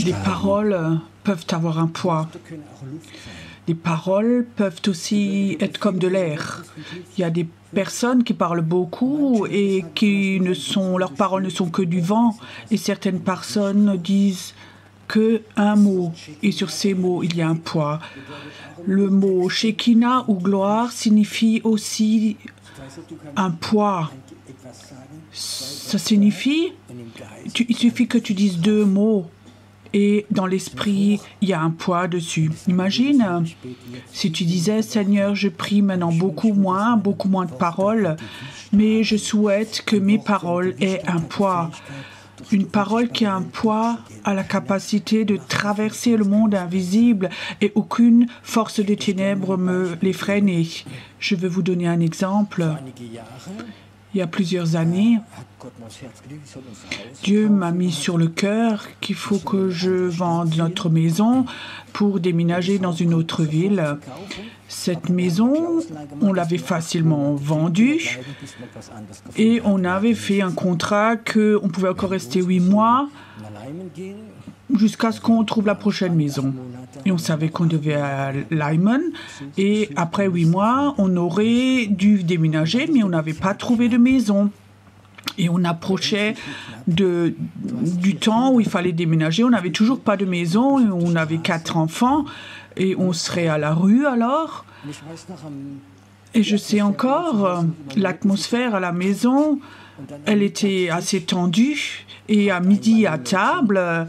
Les paroles peuvent avoir un poids. Les paroles peuvent aussi être comme de l'air. Il y a des personnes qui parlent beaucoup et leurs paroles ne sont que du vent. Et certaines personnes ne disent qu'un mot. Et sur ces mots, il y a un poids. Le mot Shekinah ou gloire signifie aussi un poids. Ça signifie, il suffit que tu dises 2 mots et dans l'esprit, il y a un poids dessus. Imagine si tu disais, Seigneur, je prie maintenant beaucoup moins de paroles, mais je souhaite que mes paroles aient un poids. Une parole qui a un poids a la capacité de traverser le monde invisible et aucune force des ténèbres me les freine. Je vais vous donner un exemple. Il y a plusieurs années, Dieu m'a mis sur le cœur qu'il faut que je vende notre maison pour déménager dans une autre ville. Cette maison, on l'avait facilement vendue et on avait fait un contrat qu'on pouvait encore rester 8 mois jusqu'à ce qu'on trouve la prochaine maison. Et on savait qu'on devait à Lyman. Et après 8 mois, on aurait dû déménager, mais on n'avait pas trouvé de maison. Et on approchait du temps où il fallait déménager. On n'avait toujours pas de maison. Et on avait 4 enfants. Et on serait à la rue alors. Et je sais encore, l'atmosphère à la maison, elle était assez tendue. Et à midi, à table,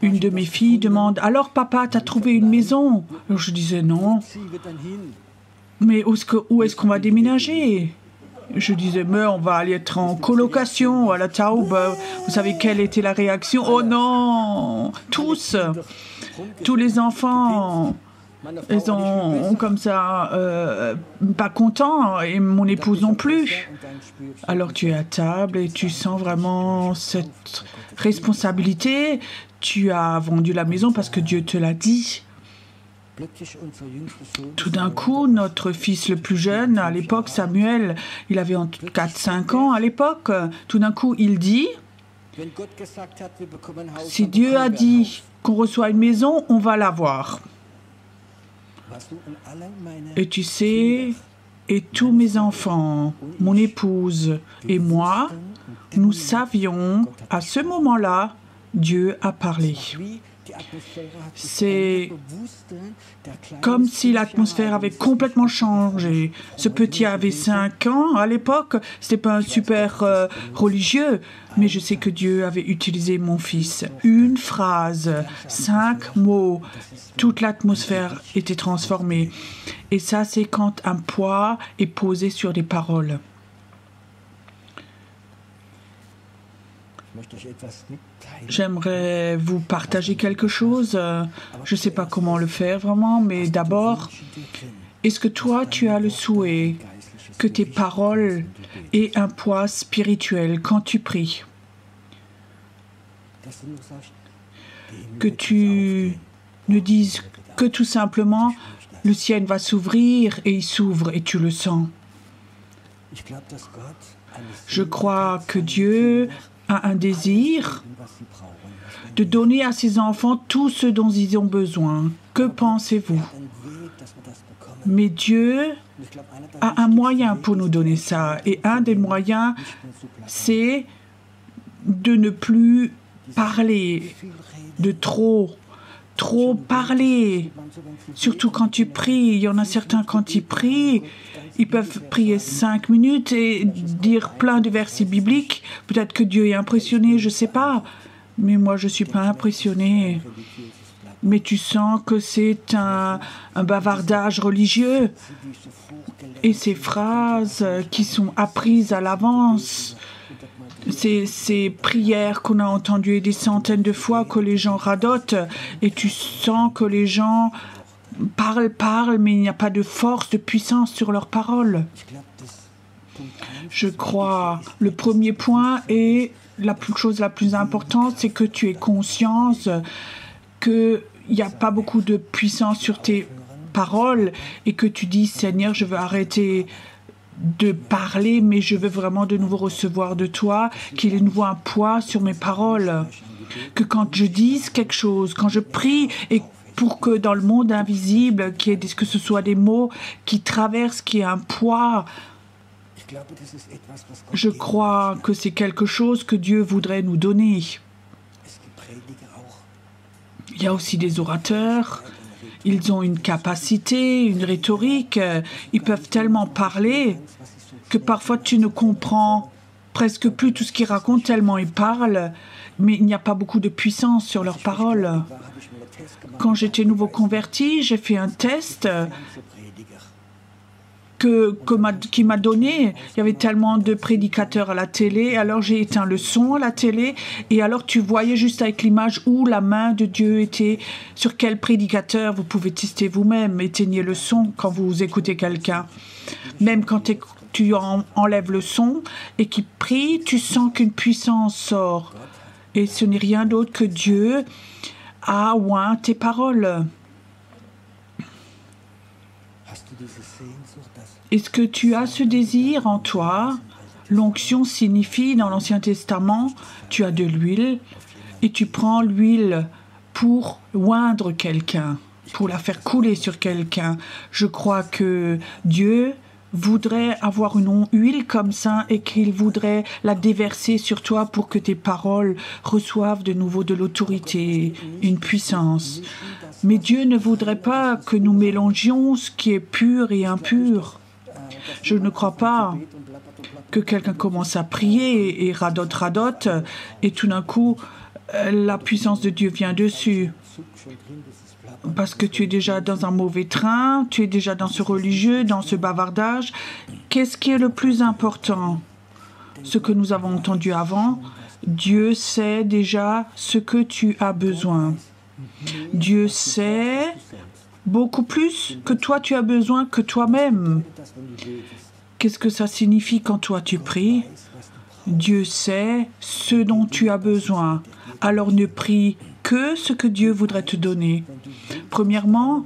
une de mes filles demande « Alors, papa, t'as trouvé une maison ?» Alors, je disais « Non. » « Mais où est-ce qu'on va déménager ?» Je disais « Mais on va aller être en colocation à la Taube. » Vous savez quelle était la réaction? « Oh non ! Tous les enfants, ils sont comme ça, pas contents, et mon épouse non plus. » Alors tu es à table et tu sens vraiment cette responsabilité. Tu as vendu la maison parce que Dieu te l'a dit. Tout d'un coup, notre fils le plus jeune, à l'époque, Samuel, il avait entre 4-5 ans à l'époque, tout d'un coup, il dit, si Dieu a dit qu'on reçoit une maison, on va l'avoir. Et tu sais, et tous mes enfants, mon épouse et moi, nous savions, à ce moment-là, Dieu a parlé. C'est comme si l'atmosphère avait complètement changé. Ce petit avait 5 ans à l'époque. C'était pas un super religieux, mais je sais que Dieu avait utilisé mon fils. Une phrase, 5 mots, toute l'atmosphère était transformée. Et ça, c'est quand un poids est posé sur des paroles. J'aimerais vous partager quelque chose. Je ne sais pas comment le faire vraiment, mais d'abord, est-ce que toi, tu as le souhait que tes paroles aient un poids spirituel quand tu pries? Que tu ne dises que tout simplement, le ciel va s'ouvrir et il s'ouvre et tu le sens. Je crois que Dieu a un désir de donner à ses enfants tout ce dont ils ont besoin. Que pensez-vous? Mais Dieu a un moyen pour nous donner ça. Et un des moyens, c'est de ne plus parler de trop, trop parler. Surtout quand tu pries. Il y en a certains, quand ils prient, ils peuvent prier 5 minutes et dire plein de versets bibliques. Peut-être que Dieu est impressionné, je ne sais pas. Mais moi, je ne suis pas impressionné. Mais tu sens que c'est un bavardage religieux. Et ces phrases qui sont apprises à l'avance, ces prières qu'on a entendues des centaines de fois, que les gens radotent, et tu sens que les gens parlent, mais il n'y a pas de force, de puissance sur leurs paroles. Je crois, le premier point et la chose la plus importante, c'est que tu aies conscience qu'il n'y a pas beaucoup de puissance sur tes paroles et que tu dis, Seigneur, je veux arrêter de parler, mais je veux vraiment de nouveau recevoir de toi, qu'il y ait de nouveau un poids sur mes paroles. Que quand je dise quelque chose, quand je prie, et pour que dans le monde invisible, que ce soit des mots qui traversent, qui aient un poids, je crois que c'est quelque chose que Dieu voudrait nous donner. Il y a aussi des orateurs. Ils ont une capacité, une rhétorique. Ils peuvent tellement parler que parfois tu ne comprends presque plus tout ce qu'ils racontent tellement ils parlent, mais il n'y a pas beaucoup de puissance sur leurs paroles. Quand j'étais nouveau converti, j'ai fait un test qui m'a donné. Il y avait tellement de prédicateurs à la télé, alors j'ai éteint le son à la télé, et alors tu voyais juste avec l'image où la main de Dieu était, sur quel prédicateur. Vous pouvez tester vous-même, éteignez le son quand vous écoutez quelqu'un. Même quand tu enlèves le son et qu'il prie, tu sens qu'une puissance sort. Et ce n'est rien d'autre que Dieu a oint tes paroles. Est-ce que tu as ce désir en toi? L'onction signifie, dans l'Ancien Testament, tu as de l'huile et tu prends l'huile pour oindre quelqu'un, pour la faire couler sur quelqu'un. Je crois que Dieu voudrait avoir une huile comme ça et qu'il voudrait la déverser sur toi pour que tes paroles reçoivent de nouveau de l'autorité, une puissance. Mais Dieu ne voudrait pas que nous mélangions ce qui est pur et impur. Je ne crois pas que quelqu'un commence à prier et radote, et tout d'un coup, la puissance de Dieu vient dessus. Parce que tu es déjà dans un mauvais train, tu es déjà dans ce religieux, dans ce bavardage. Qu'est-ce qui est le plus important? Ce que nous avons entendu avant, Dieu sait déjà ce que tu as besoin. Dieu sait beaucoup plus que toi tu as besoin que toi-même. Qu'est-ce que ça signifie quand toi tu pries? Dieu sait ce dont tu as besoin. Alors ne prie que ce que Dieu voudrait te donner. Premièrement,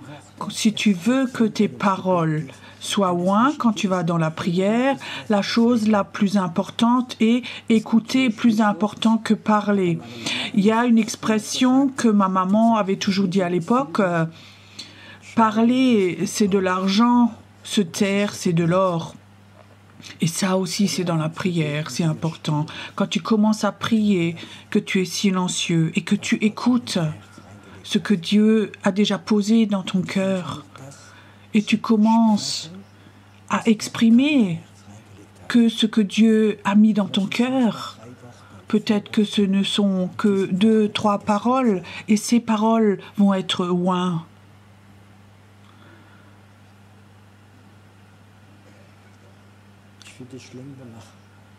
si tu veux que tes paroles soient ointes quand tu vas dans la prière, la chose la plus importante est écouter, plus important que parler. Il y a une expression que ma maman avait toujours dit à l'époque, parler c'est de l'argent, se taire c'est de l'or. Et ça aussi, c'est dans la prière, c'est important. Quand tu commences à prier, que tu es silencieux et que tu écoutes ce que Dieu a déjà posé dans ton cœur, et tu commences à exprimer que ce que Dieu a mis dans ton cœur, peut-être que ce ne sont que 2, 3 paroles, et ces paroles vont être ointes.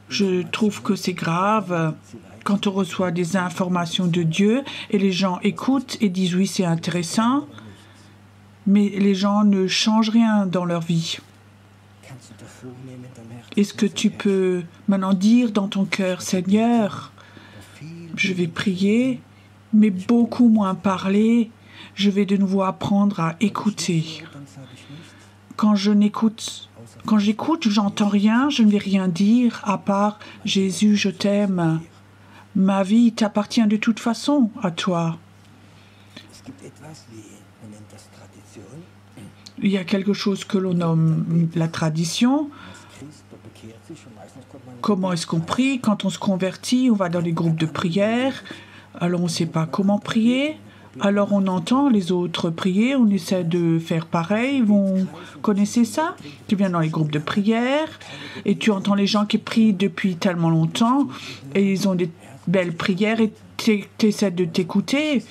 Je trouve que c'est grave quand on reçoit des informations de Dieu et les gens écoutent et disent oui, c'est intéressant, mais les gens ne changent rien dans leur vie. Est-ce que tu peux maintenant dire dans ton cœur, Seigneur, je vais prier, mais beaucoup moins parler, je vais de nouveau apprendre à écouter. Quand j'écoute, j'entends rien, je ne vais rien dire à part « Jésus, je t'aime ». Ma vie t'appartient de toute façon à toi. Il y a quelque chose que l'on nomme la tradition. Comment est-ce qu'on prie? Quand on se convertit, on va dans les groupes de prière. Alors on ne sait pas comment prier. Alors on entend les autres prier, on essaie de faire pareil. Vous connaissez ça? Tu viens dans les groupes de prière et tu entends les gens qui prient depuis tellement longtemps et ils ont des belles prières et tu essaies de t'écouter.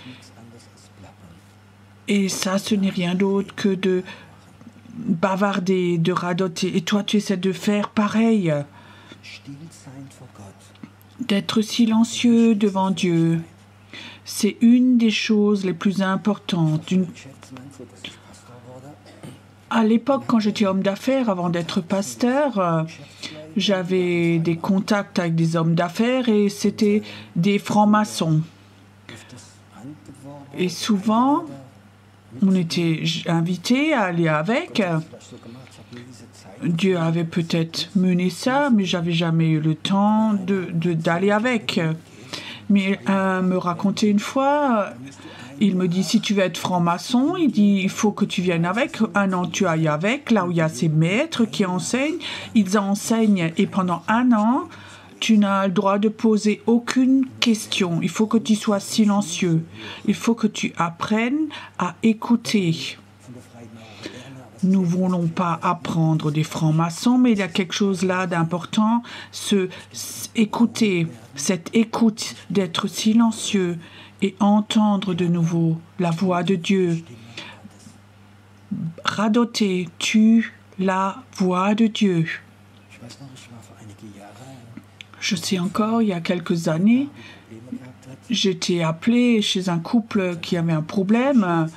Et ça, ce n'est rien d'autre que de bavarder, de radoter. Et toi, tu essaies de faire pareil. D'être silencieux devant Dieu. C'est une des choses les plus importantes. À l'époque, quand j'étais homme d'affaires, avant d'être pasteur, j'avais des contacts avec des hommes d'affaires et c'était des francs-maçons. Et souvent, on était invités à aller avec. Dieu avait peut-être mené ça, mais j'avais jamais eu le temps d'aller avec. Mais me racontait une fois, il me dit, si tu veux être franc-maçon, il dit, il faut que tu viennes avec. Un an, tu ailles avec, là où il y a ces maîtres qui enseignent. Ils enseignent et pendant un an, tu n'as le droit de poser aucune question. Il faut que tu sois silencieux. Il faut que tu apprennes à écouter. Nous ne voulons pas apprendre des francs-maçons, mais il y a quelque chose là d'important, écouter, cette écoute, d'être silencieux et entendre de nouveau la voix de Dieu. Radoter, tue la voix de Dieu. Je sais encore, il y a quelques années, j'étais appelée chez un couple qui avait un problème.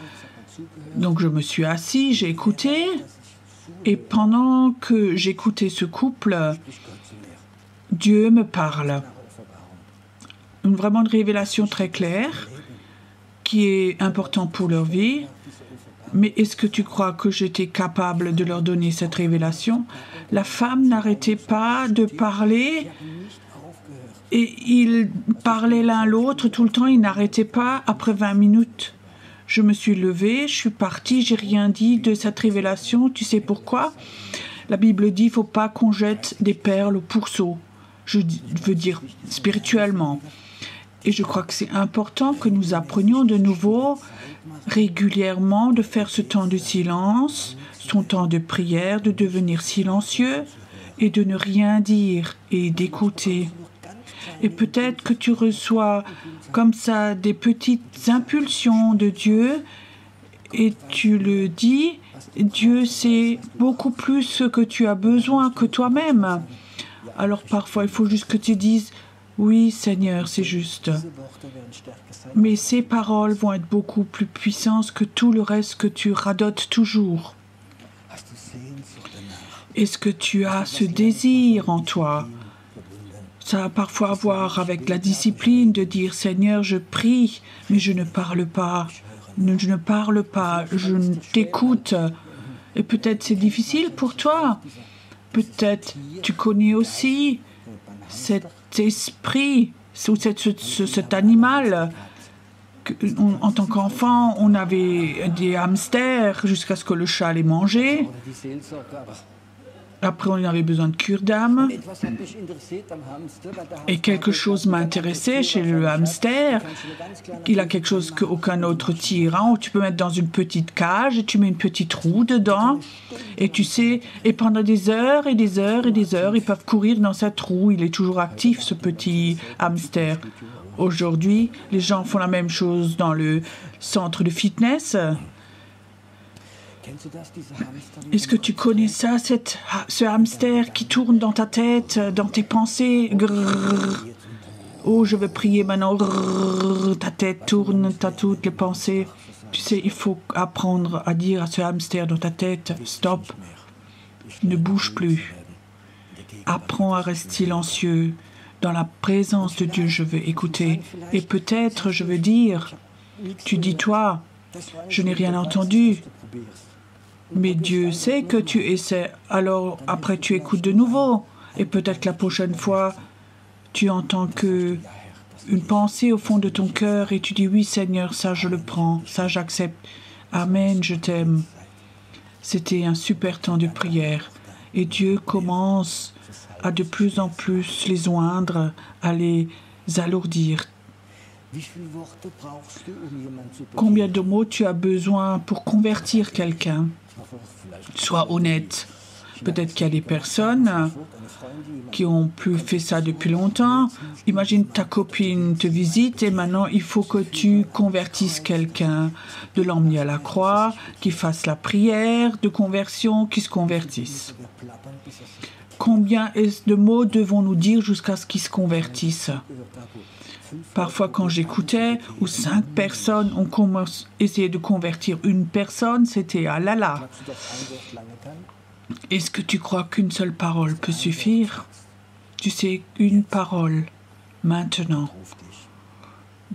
Donc je me suis assis, j'ai écouté, et pendant que j'écoutais ce couple, Dieu me parle. Vraiment une révélation très claire, qui est importante pour leur vie. Mais est-ce que tu crois que j'étais capable de leur donner cette révélation? La femme n'arrêtait pas de parler, et ils parlaient l'un l'autre tout le temps, ils n'arrêtaient pas après 20 minutes. Je me suis levée, je suis partie, j'ai rien dit de cette révélation. Tu sais pourquoi? La Bible dit, il ne faut pas qu'on jette des perles au pourceau. Je veux dire spirituellement. Et je crois que c'est important que nous apprenions de nouveau, régulièrement, de faire ce temps de silence, son temps de prière, de devenir silencieux et de ne rien dire et d'écouter. Et peut-être que tu reçois comme ça des petites impulsions de Dieu et tu le dis, Dieu sait beaucoup plus ce que tu as besoin que toi-même. Alors parfois il faut juste que tu dises, oui Seigneur, c'est juste. Mais ces paroles vont être beaucoup plus puissantes que tout le reste que tu radotes toujours. Est-ce que tu as ce désir en toi? Ça va parfois avoir avec la discipline de dire « Seigneur, je prie, mais je ne parle pas. Je ne parle pas, je t'écoute. » Et peut-être c'est difficile pour toi. Peut-être tu connais aussi cet esprit, ou cet animal. En tant qu'enfant, on avait des hamsters jusqu'à ce que le chat les mangeait. Après, on avait besoin de cure d'âme. Et quelque chose m'intéressait chez le hamster. Il a quelque chose qu'aucun autre tyran. Tu peux mettre dans une petite cage et tu mets une petite roue dedans. Et tu sais, et pendant des heures et des heures et des heures, ils peuvent courir dans cette roue. Il est toujours actif, ce petit hamster. Aujourd'hui, les gens font la même chose dans le centre de fitness. Est-ce que tu connais ça, ce hamster qui tourne dans ta tête, dans tes pensées? Grrr. Oh, je veux prier maintenant. Grrr. Ta tête tourne, tu as toutes les pensées. Tu sais, il faut apprendre à dire à ce hamster dans ta tête, stop, ne bouge plus. Apprends à rester silencieux. Dans la présence de Dieu, je veux écouter. Et peut-être, je veux dire, tu dis toi, je n'ai rien entendu. Mais Dieu sait que tu essaies, alors après tu écoutes de nouveau. Et peut-être la prochaine fois, tu entends que une pensée au fond de ton cœur et tu dis oui Seigneur, ça je le prends, ça j'accepte. Amen, je t'aime. C'était un super temps de prière. Et Dieu commence à de plus en plus les oindre, à les alourdir. Combien de mots tu as besoin pour convertir quelqu'un? Sois honnête. Peut-être qu'il y a des personnes qui ont plus fait ça depuis longtemps. Imagine ta copine te visite et maintenant il faut que tu convertisses quelqu'un, de l'emmener à la croix, qu'il fasse la prière de conversion, qu'il se convertisse. Combien de mots devons-nous dire jusqu'à ce qu'ils se convertissent? Parfois, quand j'écoutais, où 5 personnes ont essayé de convertir une personne, c'était ah là là. Est-ce que tu crois qu'une seule parole peut suffire? Tu sais, une parole, maintenant.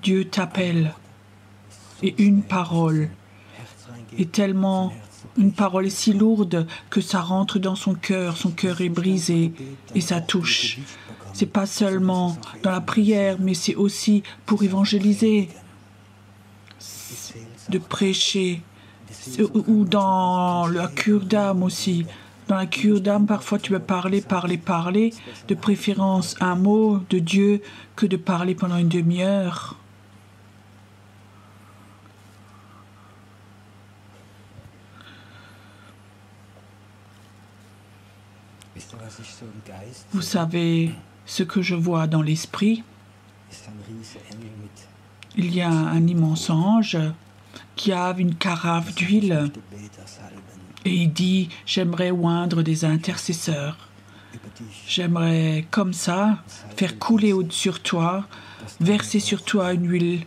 Dieu t'appelle. Et une parole est tellement... Une parole est si lourde que ça rentre dans son cœur est brisé et ça touche. C'est pas seulement dans la prière, mais c'est aussi pour évangéliser, de prêcher, ou dans la cure d'âme aussi. Dans la cure d'âme, parfois tu peux parler, de préférence un mot de Dieu que de parler pendant une demi-heure. Vous savez ce que je vois dans l'esprit? Il y a un immense ange qui a une carafe d'huile et il dit « J'aimerais oindre des intercesseurs. J'aimerais comme ça faire couler sur toi, verser sur toi une huile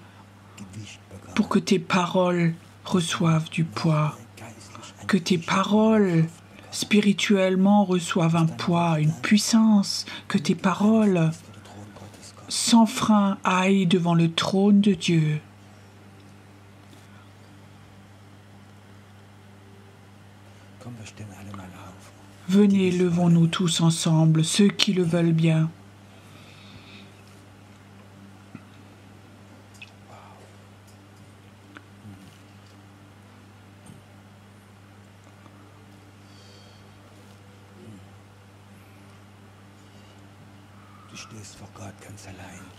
pour que tes paroles reçoivent du poids, que tes paroles spirituellement reçoivent un poids, une puissance, que tes paroles sans frein aillent devant le trône de Dieu. » Venez, levons-nous tous ensemble, ceux qui le veulent bien.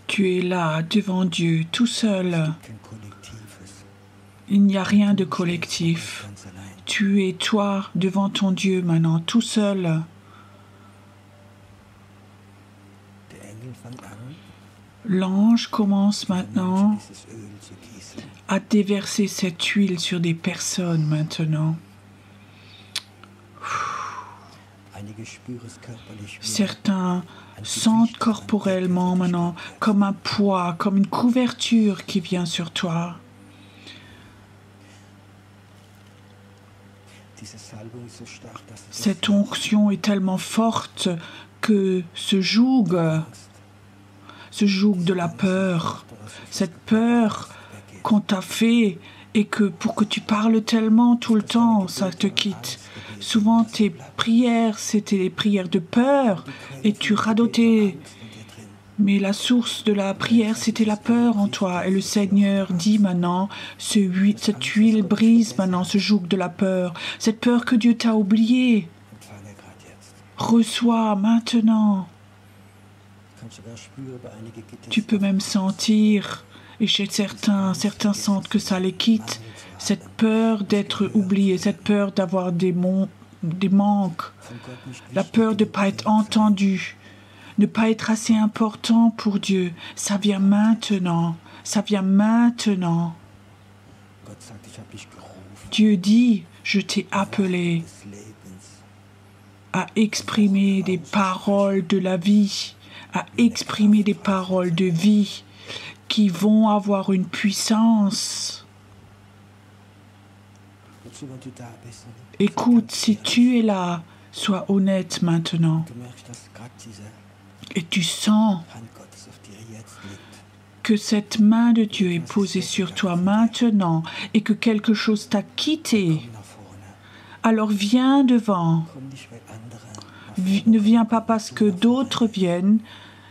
Tu es là, devant Dieu, tout seul. Il n'y a rien de collectif. Tu es toi devant ton Dieu maintenant, tout seul. L'ange commence maintenant à déverser cette huile sur des personnes maintenant. Certains sentent corporellement maintenant comme un poids, comme une couverture qui vient sur toi. Cette onction est tellement forte que ce joug de la peur, cette peur qu'on t'a fait et que pour que tu parles tellement tout le temps, ça te quitte. Souvent tes prières, c'était des prières de peur et tu radotais. Mais la source de la prière, c'était la peur en toi. Et le Seigneur dit maintenant, cette huile brise maintenant ce joug de la peur. Cette peur que Dieu t'a oubliée. Reçois maintenant. Tu peux même sentir, et chez certains sentent que ça les quitte, cette peur d'être oublié, cette peur d'avoir des manques, la peur de ne pas être entendu. Ne pas être assez important pour Dieu, ça vient maintenant, ça vient maintenant. Dieu dit, je t'ai appelé à exprimer des paroles de la vie, à exprimer des paroles de vie qui vont avoir une puissance. Écoute, si tu es là, sois honnête maintenant. Et tu sens que cette main de Dieu est posée sur toi maintenant et que quelque chose t'a quitté. Alors viens devant. Ne viens pas parce que d'autres viennent.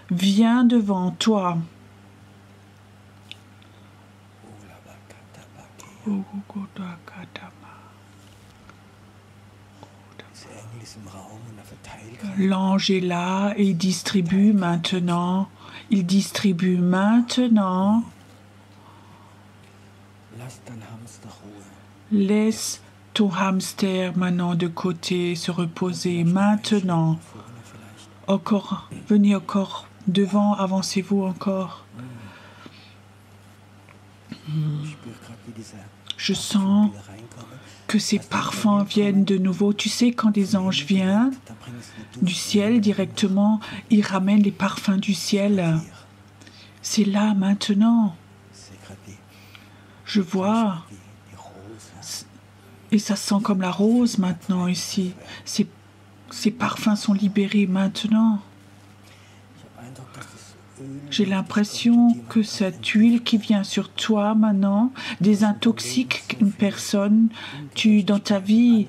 Viens devant toi. L'ange est là et il distribue maintenant. Il distribue maintenant. Laisse ton hamster maintenant de côté, se reposer maintenant. Encore, venez encore devant, avancez-vous encore. Je sens que ces parfums viennent de nouveau. Tu sais, quand des anges viennent du ciel directement, ils ramènent les parfums du ciel. C'est là maintenant. Je vois. Et ça sent comme la rose maintenant ici. Ces parfums sont libérés maintenant. J'ai l'impression que cette huile qui vient sur toi maintenant désintoxique une personne. Dans ta vie,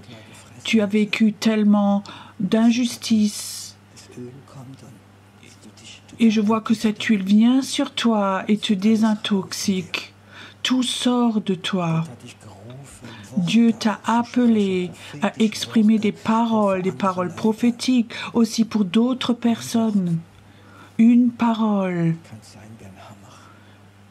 tu as vécu tellement d'injustice. Et je vois que cette huile vient sur toi et te désintoxique. Tout sort de toi. Dieu t'a appelé à exprimer des paroles prophétiques aussi pour d'autres personnes. Une parole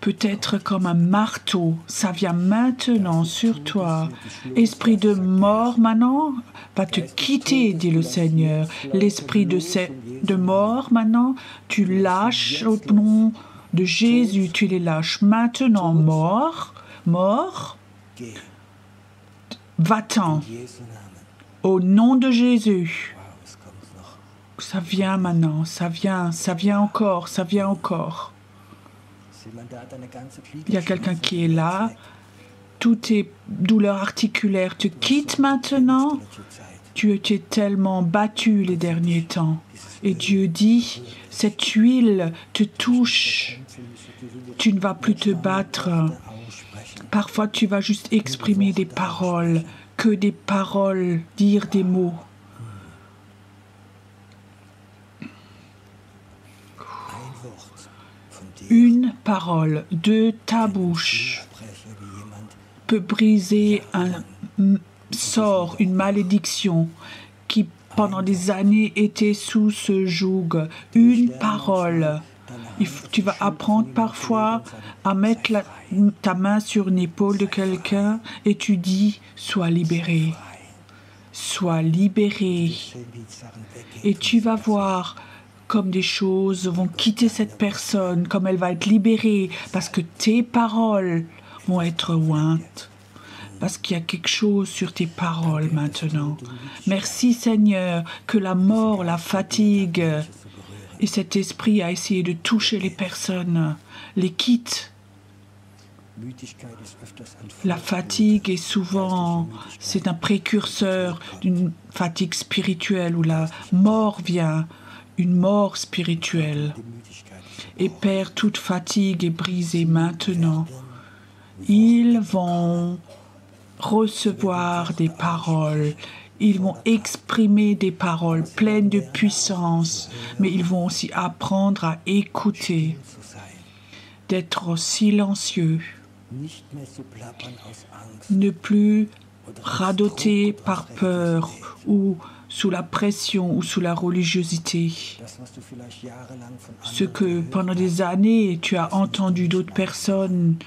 peut être comme un marteau, ça vient maintenant sur toi. Esprit de mort maintenant va te quitter, dit le Seigneur. L'esprit de mort maintenant, tu lâches au nom de Jésus, tu les lâches maintenant. Mort, va-t'en. Au nom de Jésus. Ça vient maintenant, ça vient encore, ça vient encore. Il y a quelqu'un qui est là. Toutes tes douleurs articulaires te quittent maintenant. Tu étais tellement battu les derniers temps. Et Dieu dit, cette huile te touche. Tu ne vas plus te battre. Parfois, tu vas juste exprimer des paroles, que des paroles, dire des mots. Une parole de ta bouche peut briser un sort, une malédiction qui pendant des années était sous ce joug. Une parole. Tu vas apprendre parfois à mettre ta main sur une épaule de quelqu'un et tu dis « Sois libéré, sois libéré ». Et tu vas voir comme des choses vont quitter cette personne, comme elle va être libérée, parce que tes paroles vont être ointes. Parce qu'il y a quelque chose sur tes paroles maintenant. Merci Seigneur que la mort, la fatigue et cet esprit a essayé de toucher les personnes, les quitte. La fatigue est souvent, c'est un précurseur d'une fatigue spirituelle où la mort vient. Une mort spirituelle. Et Père, toute fatigue est brisée maintenant. Ils vont recevoir des paroles. Ils vont exprimer des paroles pleines de puissance. Mais ils vont aussi apprendre à écouter, d'être silencieux. Ne plus radoter par peur ou sous la pression ou sous la religiosité. Ce que pendant des années tu as entendu d'autres personnes,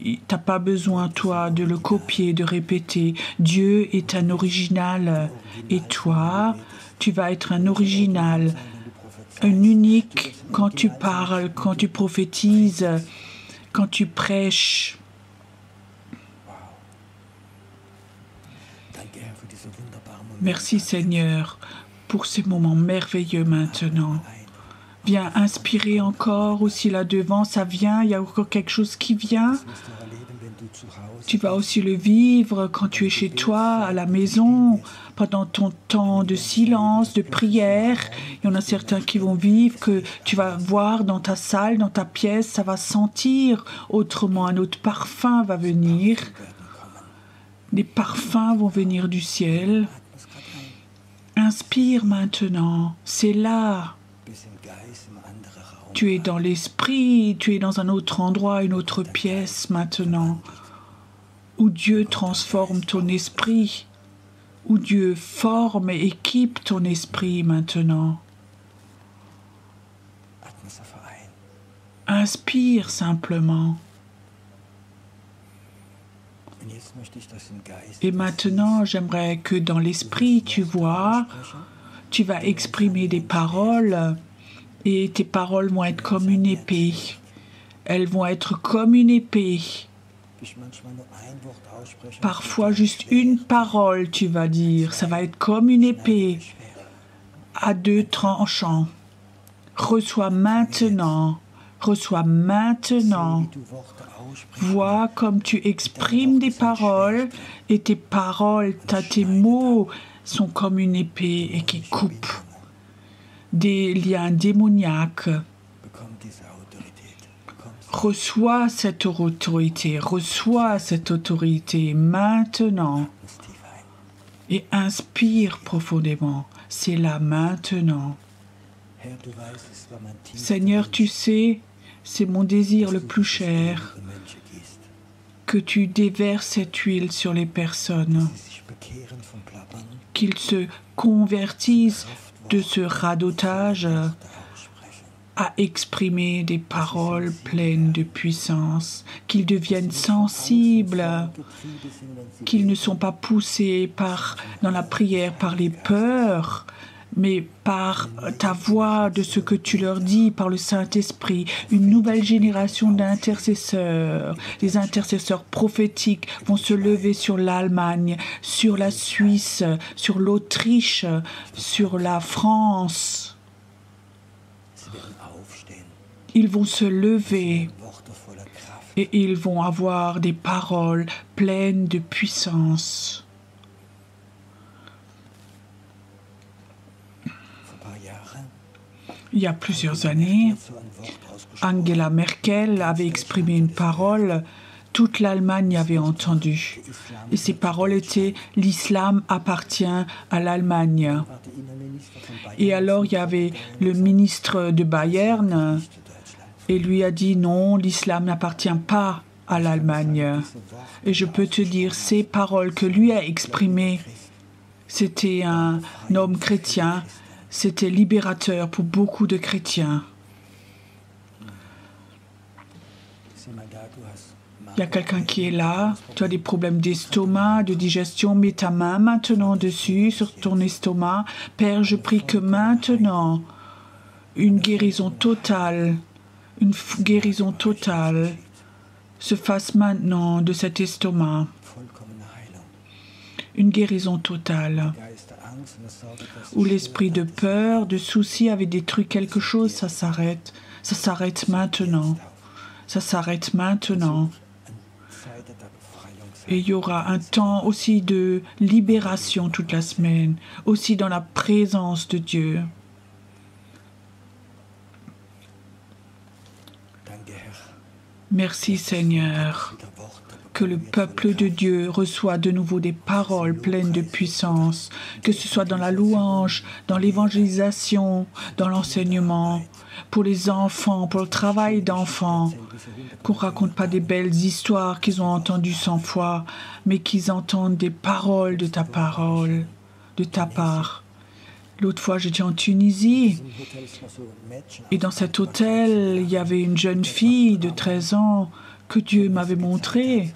tu n'as pas besoin, toi, de le copier, de répéter. Dieu est un original et toi, tu vas être un original, un unique quand tu parles, quand tu prophétises, quand tu prêches. Merci Seigneur pour ces moments merveilleux maintenant. Viens inspirer encore aussi là devant, ça vient, il y a encore quelque chose qui vient. Tu vas aussi le vivre quand tu es chez toi, à la maison, pendant ton temps de silence, de prière. Il y en a certains qui vont vivre, que tu vas voir dans ta salle, dans ta pièce, ça va sentir autrement, un autre parfum va venir. Des parfums vont venir du ciel. Inspire maintenant, c'est là. Tu es dans l'esprit, tu es dans un autre endroit, une autre pièce maintenant, où Dieu transforme ton esprit, où Dieu forme et équipe ton esprit maintenant. Inspire simplement. Et maintenant, j'aimerais que dans l'esprit, tu vois, tu vas exprimer des paroles et tes paroles vont être comme une épée. Elles vont être comme une épée. Parfois, juste une parole, tu vas dire. Ça va être comme une épée à deux tranchants. Reçois maintenant. Reçois maintenant. Vois comme tu exprimes des paroles et tes paroles, tes mots sont comme une épée et qui coupent des liens démoniaques. Reçois cette autorité maintenant et inspire profondément. C'est là maintenant. Seigneur, tu sais, c'est mon désir le plus cher que tu déverses cette huile sur les personnes, qu'ils se convertissent de ce radotage à exprimer des paroles pleines de puissance, qu'ils deviennent sensibles, qu'ils ne sont pas poussés dans la prière par les peurs, mais par ta voix, de ce que tu leur dis, par le Saint-Esprit, une nouvelle génération d'intercesseurs. Les intercesseurs prophétiques vont se lever sur l'Allemagne, sur la Suisse, sur l'Autriche, sur la France. Ils vont se lever et ils vont avoir des paroles pleines de puissance. Il y a plusieurs années, Angela Merkel avait exprimé une parole, toute l'Allemagne avait entendu. Et ces paroles étaient « L'islam appartient à l'Allemagne ». Et alors il y avait le ministre de Bayern et lui a dit « Non, l'islam n'appartient pas à l'Allemagne ». Et je peux te dire, ces paroles que lui a exprimées, c'était un homme chrétien. C'était libérateur pour beaucoup de chrétiens. Il y a quelqu'un qui est là, tu as des problèmes d'estomac, de digestion, mets ta main maintenant dessus, sur ton estomac. Père, je prie que maintenant, une guérison totale se fasse maintenant de cet estomac. Une guérison totale. Où l'esprit de peur, de souci avait détruit quelque chose, ça s'arrête. Ça s'arrête maintenant. Ça s'arrête maintenant. Et il y aura un temps aussi de libération toute la semaine, aussi dans la présence de Dieu. Merci Seigneur. Que le peuple de Dieu reçoit de nouveau des paroles pleines de puissance, que ce soit dans la louange, dans l'évangélisation, dans l'enseignement, pour les enfants, pour le travail d'enfants, qu'on ne raconte pas des belles histoires qu'ils ont entendues 100 fois, mais qu'ils entendent des paroles de ta parole, de ta part. L'autre fois, j'étais en Tunisie et dans cet hôtel, il y avait une jeune fille de 13 ans que Dieu m'avait montrée.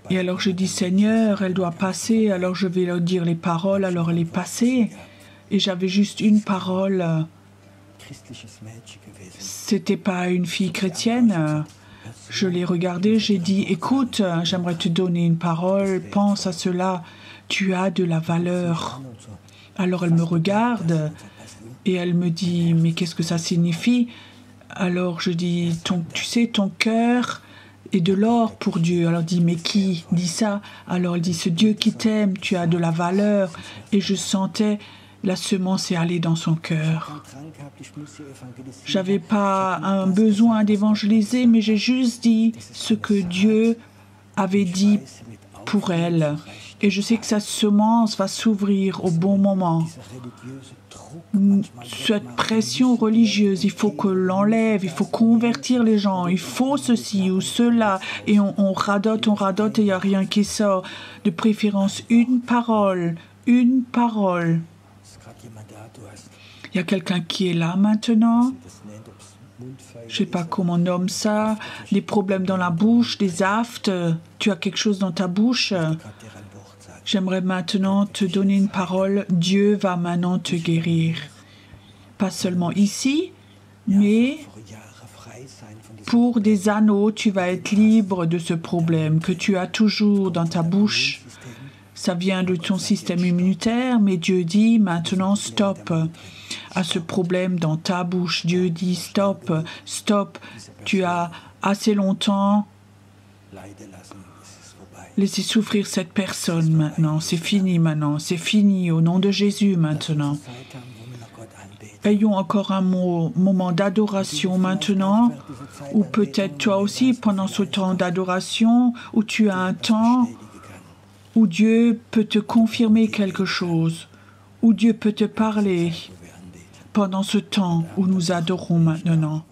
Et alors je dis, Seigneur, elle doit passer, alors je vais leur dire les paroles, alors elle est passée. Et j'avais juste une parole. C'était pas une fille chrétienne. Je l'ai regardée, j'ai dit, écoute, j'aimerais te donner une parole, pense à cela, tu as de la valeur. Alors elle me regarde et elle me dit, mais qu'est-ce que ça signifie? Alors je dis, tu sais, ton cœur est de l'or pour Dieu. Alors elle dit, mais qui dit ça? Alors elle dit, ce Dieu qui t'aime, tu as de la valeur. Et je sentais la semence est allée dans son cœur. J'avais pas un besoin d'évangéliser, mais j'ai juste dit ce que Dieu avait dit pour elle. Et je sais que sa semence va s'ouvrir au bon moment. Cette pression religieuse, il faut que l'enlève, il faut convertir les gens, il faut ceci ou cela. Et on radote et il n'y a rien qui sort. De préférence, une parole, une parole. Il y a quelqu'un qui est là maintenant. je ne sais pas comment on nomme ça, des problèmes dans la bouche, des aftes, tu as quelque chose dans ta bouche. J'aimerais maintenant te donner une parole. Dieu va maintenant te guérir. Pas seulement ici, mais pour des anneaux, tu vas être libre de ce problème que tu as toujours dans ta bouche. Ça vient de ton système immunitaire, mais Dieu dit maintenant stop à ce problème dans ta bouche. Dieu dit stop, stop. Tu as assez longtemps laissé souffrir cette personne maintenant. C'est fini maintenant. C'est fini au nom de Jésus maintenant. Ayons encore un moment d'adoration maintenant, ou peut-être toi aussi pendant ce temps d'adoration, où tu as un temps où Dieu peut te confirmer quelque chose, où Dieu peut te parler pendant ce temps où nous adorons maintenant.